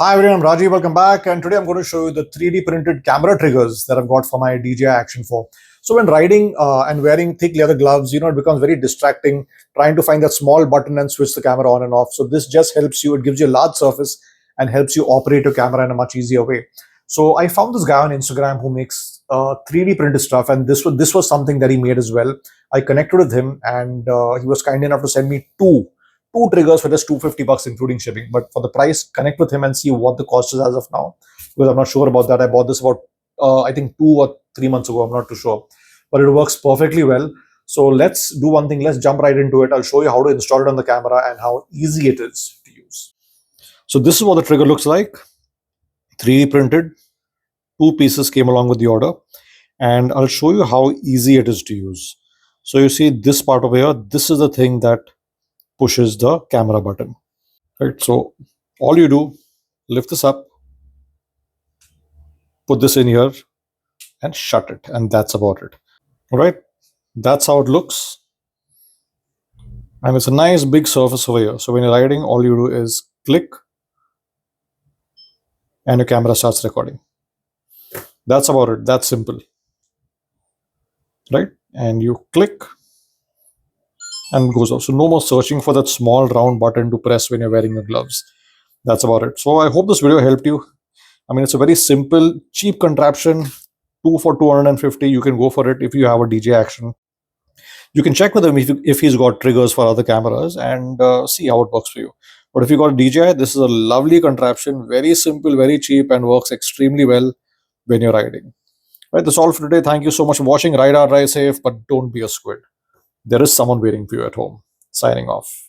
Hi everyone, I'm Rajiv. Welcome back. And today I'm going to show you the 3D printed camera triggers that I've got for my DJI Action 4. So when riding and wearing thick leather gloves, it becomes very distracting trying to find that small button and switch the camera on and off. So this just helps you. It gives you a large surface and helps you operate your camera in a much easier way. So I found this guy on Instagram who makes 3D printed stuff, and this was something that he made as well. I connected with him, and he was kind enough to send me two triggers for just 250 bucks including shipping. But for the price, connect with him and see what the cost is as of now, because I'm not sure about that. I bought this about I think 2 or 3 months ago. I'm not too sure, but it works perfectly well. So let's do one thing. Let's jump right into it. I'll show you how to install it on the camera and how easy it is to use. So this is what the trigger looks like. 3D printed. Two pieces came along with the order, and I'll show you how easy it is to use. So you see this part over here. This is the thing that pushes the camera button. Right. So all you do, lift this up, put this in here, and shut it, and that's about it. All right. That's how it looks, and it's a nice big surface over here. So when you're riding, all you do is click, and your camera starts recording. That's about it. That's simple, right? And you click, and it goes off. So no more searching for that small round button to press when you're wearing your gloves. That's about it. So I hope this video helped you. I mean, it's a very simple, cheap contraption. Two for 250. You can go for it if you have a DJ Action. You can check with him if he's got triggers for other cameras and see how it works for you. But if you got a DJI, this is a lovely contraption, very simple, very cheap, and works extremely well when you're riding. Right, that's all for today. Thank you so much for watching. Ride hard, ride safe, but don't be a squid. There is someone waiting for you at home. Signing off.